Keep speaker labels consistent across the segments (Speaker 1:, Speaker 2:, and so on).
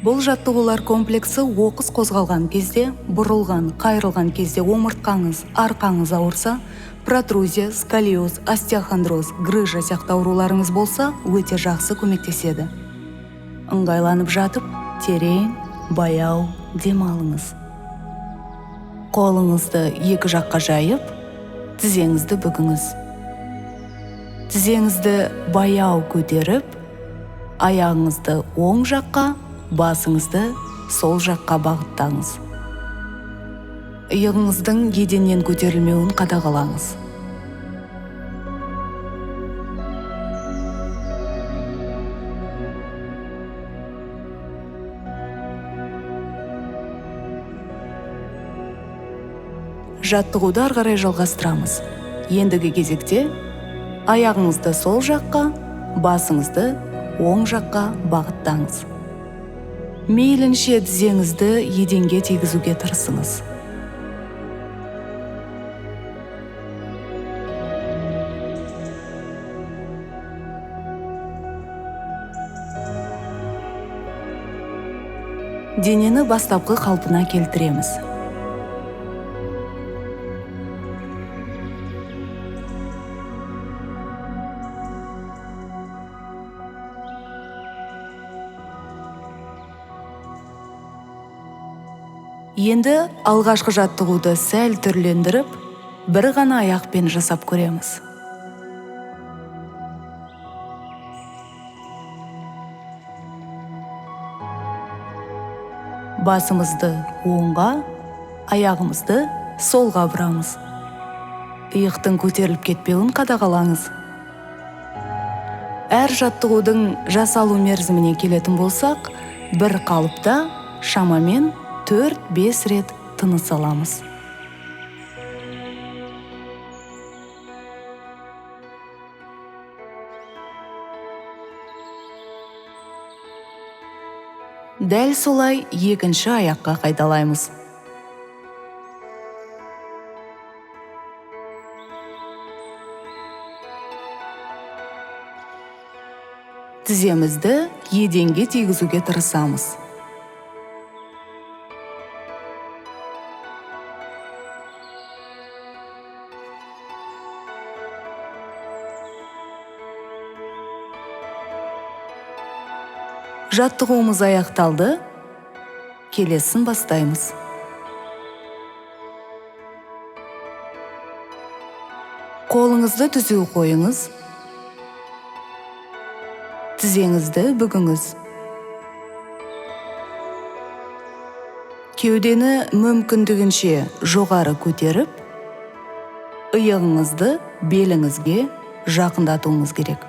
Speaker 1: Бұл жаттығулар комплексі оқыс қозғалған кезде, бұрылған, қайрылған кезде омыртқаңыз, арқаңыз ауырса, протрузия, сколиоз, остеохондроз, грыжа сияқты ауруларыңыз болса, өте жақсы көмектеседі. Ыңғайланып жатып, терең, баяу демалыңыз. Қолыңызды екі жаққа жайып, тізеңізді бүгіңіз. Тізеңізді баяу көтеріп, аяғыңызды оң жаққа, басыңызды сол жаққа бағыттаңыз. Иығыңыздың еденнен көтерілмеуін қадағалаңыз. Жаттығуды ары қарай жалғастырамыз. Ендігі кезекте аяғыңызды сол жаққа, басыңызды оң жаққа бағыттаңыз. Мейлінше тізеңізді еденге тигізуге тырысыңыз. Денені бастапқы қалпына келтіреміз. Енді алғашқы жаттығуды сәл түрлендіріп, бір ғана аяқпен жасап көреміз. Басымызды оңға, аяғымызды солға бұрамыз. Иықтың көтеріліп кетпеуін қадағалаңыз. Әр жаттығудың жасалу мерзіміне келетін болсақ, бір қалыпта шамамен 4-5 рет тыныс аламыз. Дәл солай екінші аяққа қайталаймыз. Тіземізді еденге тигізуге тырысамыз. Жаттығуымыз аяқталды. Келесін бастаймыз. Қолыңызды түзу қойыңыз. Тізеңізді бүгіңіз. Кеудені мүмкіндігінше жоғары көтеріп, иығыңызды беліңізге жақындатуыңыз керек.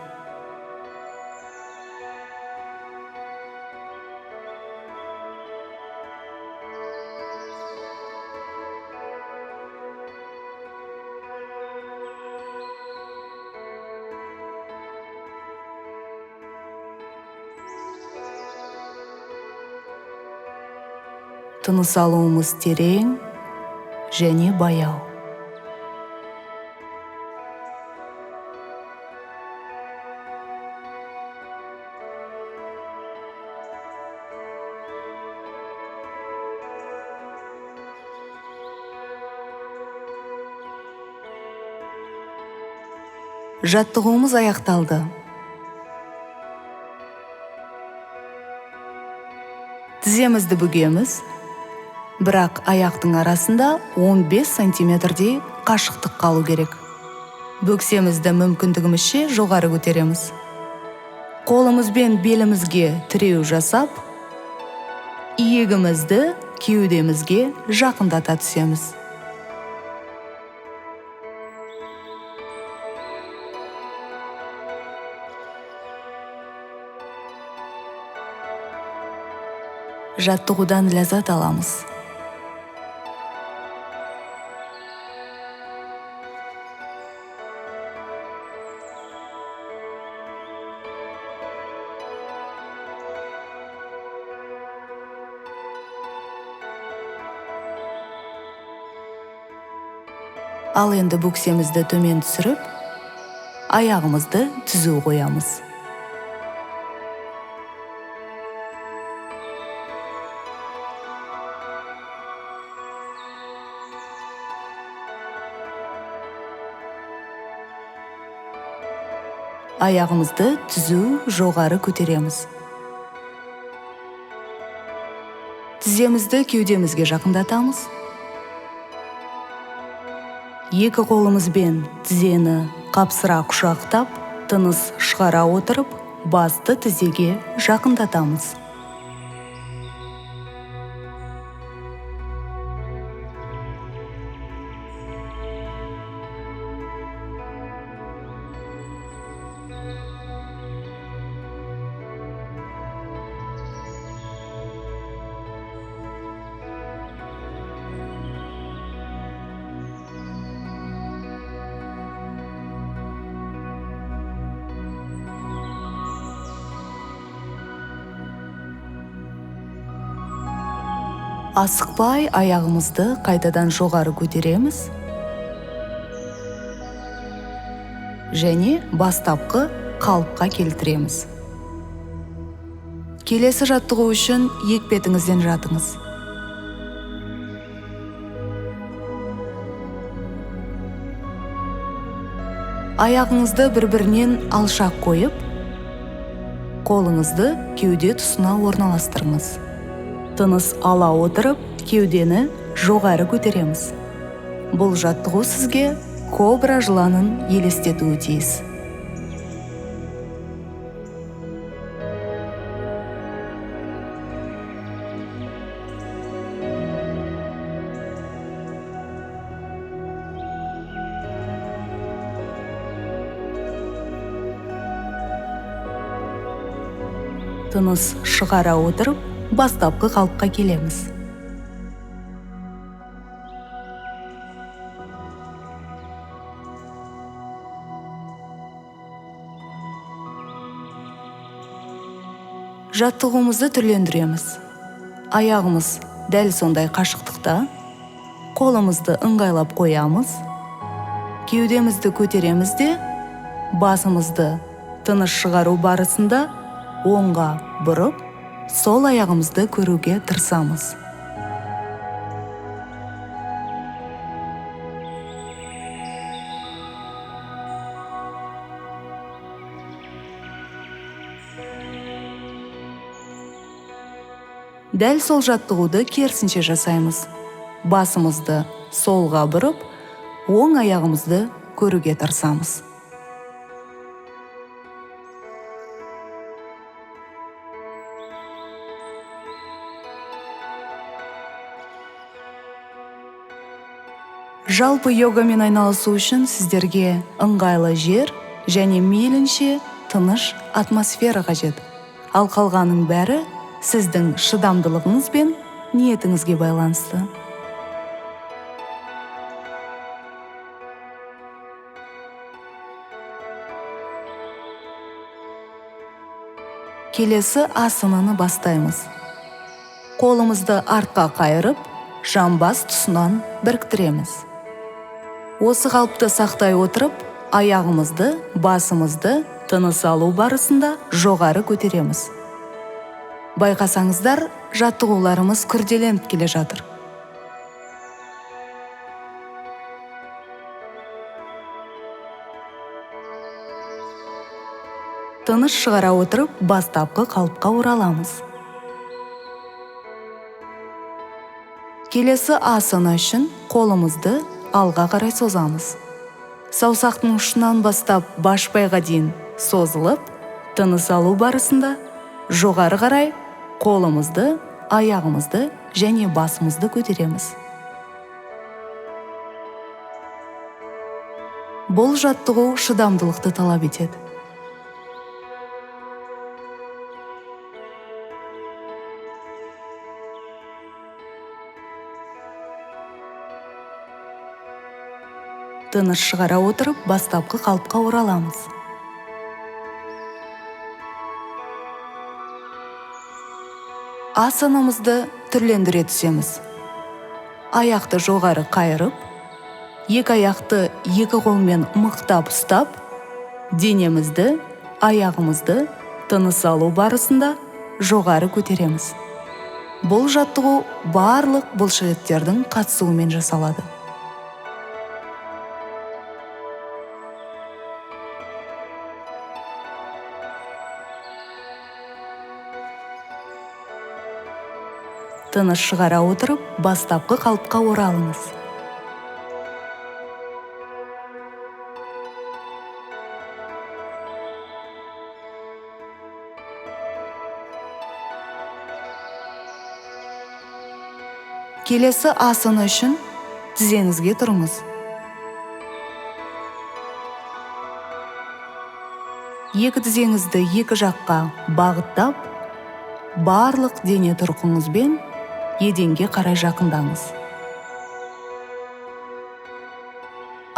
Speaker 1: Тыныс алуымыз терең және баяу. Жаттығуымыз аяқталды. Тіземізді бүгеміз. Бірақ аяқтың арасында 15 сантиметрдей қашықтық қалу керек. Бөксемізді мүмкіндігімізше жоғары көтереміз. Қолымызбен белімізге тіреу жасап, иегімізді кеудемізге жақындата түсеміз. Жаттығудан ләззат аламыз. Ал енді бөксемізді төмен түсіріп, аяғымызды түзу қоямыз. Аяғымызды түзу жоғары көтереміз. Тіземізді кеудемізге жақындатамыз. Екі қолымызбен тізені қапсыра құшақтап, тыныс шығара отырып, басты тізеге жақындатамыз. Асықпай аяғымызды қайтадан жоғары көтереміз және бастапқы қалыпқа келтіреміз. Келесі жаттығу үшін екпетіңізден жатыңыз. Аяғыңызды бір-бірінен алшақ қойып, қолыңызды кеуде тұсына орналастырыңыз. Тыныс ала отырып, кеудені жоғары көтереміз. Бұл жаттығу сізге кобра жыланын елестетуі тиіс. Тыныс шығара отырып, бастапқы қалыпқа келеміз. Жаттығуымызды түрлендіреміз. Аяғымыз дәл сондай қашықтықта, қолымызды ыңғайлап қоямыз, кеудемізді көтереміз де, басымызды тыныс шығару барысында оңға бұрып, сол аяғымызды көруге тырысамыз. Дәл сол жаттығуды керісінше жасаймыз. Басымызды солға бұрып, оң аяғымызды көруге тырысамыз. Жалпы йогамен айналысу үшін сіздерге ыңғайлы жер және мейлінше тыныш атмосфера қажет. Ал қалғаның бәрі сіздің шыдамдылығыңыз бен ниетіңізге байланысты. Келесі асананы бастаймыз. Қолымызды артқа қайырып, жамбас тұсынан біріктіреміз. Осы қалыпты сақтай отырып, аяғымызды, басымызды тыныс алу барысында жоғары көтереміз. Байқасаңыздар, жаттығуларымыз күрделеніп келе жатыр. Тыныс шығара отырып, бастапқы қалыпқа ораламыз. Келесі асана үшін қолымызды алға қарай созамыз. Саусақтың ұшынан бастап башпайға дейін созылып, тыныс алу барысында жоғары қарай қолымызды, аяғымызды және басымызды көтереміз. Бұл жаттығу шыдамдылықты талап етеді. Тыныс шығара отырып, бастапқы қалыпқа ораламыз. Асанамызды түрлендіре түсеміз. Аяқты жоғары қайырып, екі аяқты екі қолмен мықтап ұстап, денемізді, аяғымызды тыныс алу барысында жоғары көтереміз. Бұл жаттығу барлық бұлшықеттердің қатысуымен жасалады. Тыныш шығара отырып, бастапқы қалыпқа оралыңыз. Келесі асан үшін тізеңізге тұрыңыз. Екі тізеңізді екі жаққа бағыттап, барлық дене тұрқыңызбен еденге қарай жақындаңыз.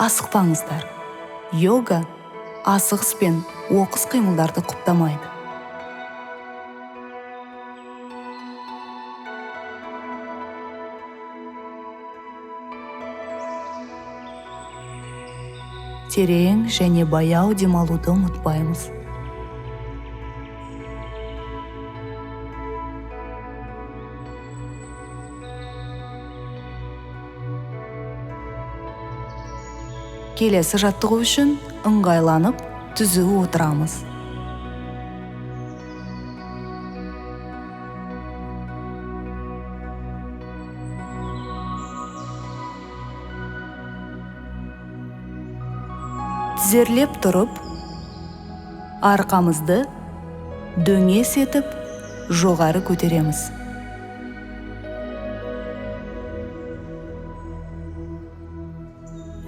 Speaker 1: Асықпаңыздар. Йога асығыс пен оқыс қимылдарды құптамайды. Терең және баяу демалуды ұмытпаймыз. Келесі жаттығу үшін ыңғайланып, түзу отырамыз. Тізерлеп тұрып, арқамызды дөңес етіп, жоғары көтереміз.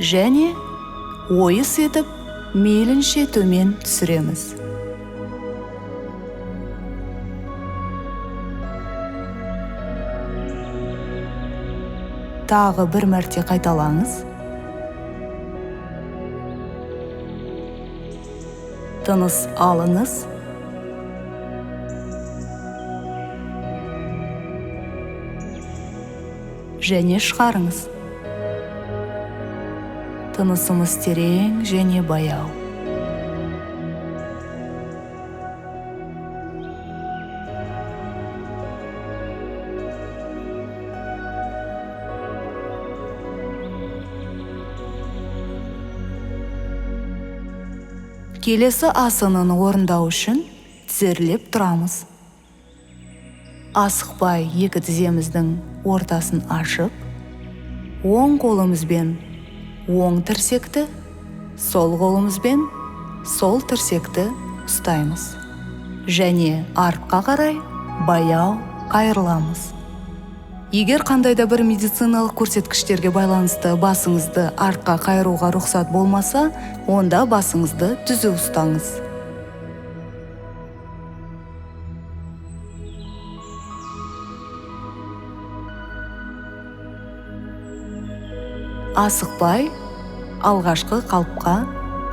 Speaker 1: Және ойыс етіп, мейлінше төмен түсіреміз. Тағы бір мәрте қайталаңыз. Тыныс алыңыз. Және шығарыңыз. Тынысымыз терең және баяу. Келесі асанын орындау үшін тізерлеп тұрамыз. Асықпай екі тіземіздің ортасын ашып, оң қолымызбен оң тірсекті, сол қолымызбен сол тірсекті ұстаймыз. Және артқа қарай баяу қайырыламыз. Егер қандайда бір медициналық көрсеткіштерге байланысты басыңызды артқа қайыруға рұқсат болмаса, онда басыңызды түзу ұстаңыз. Асықпай, алғашқы қалыпқа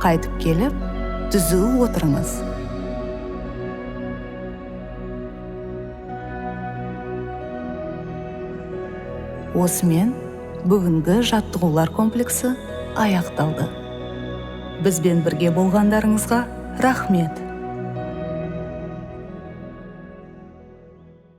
Speaker 1: қайтып келіп, түзу отырыңыз. Осымен бүгінгі жаттығулар комплексі аяқталды. Бізбен бірге болғандарыңызға рахмет.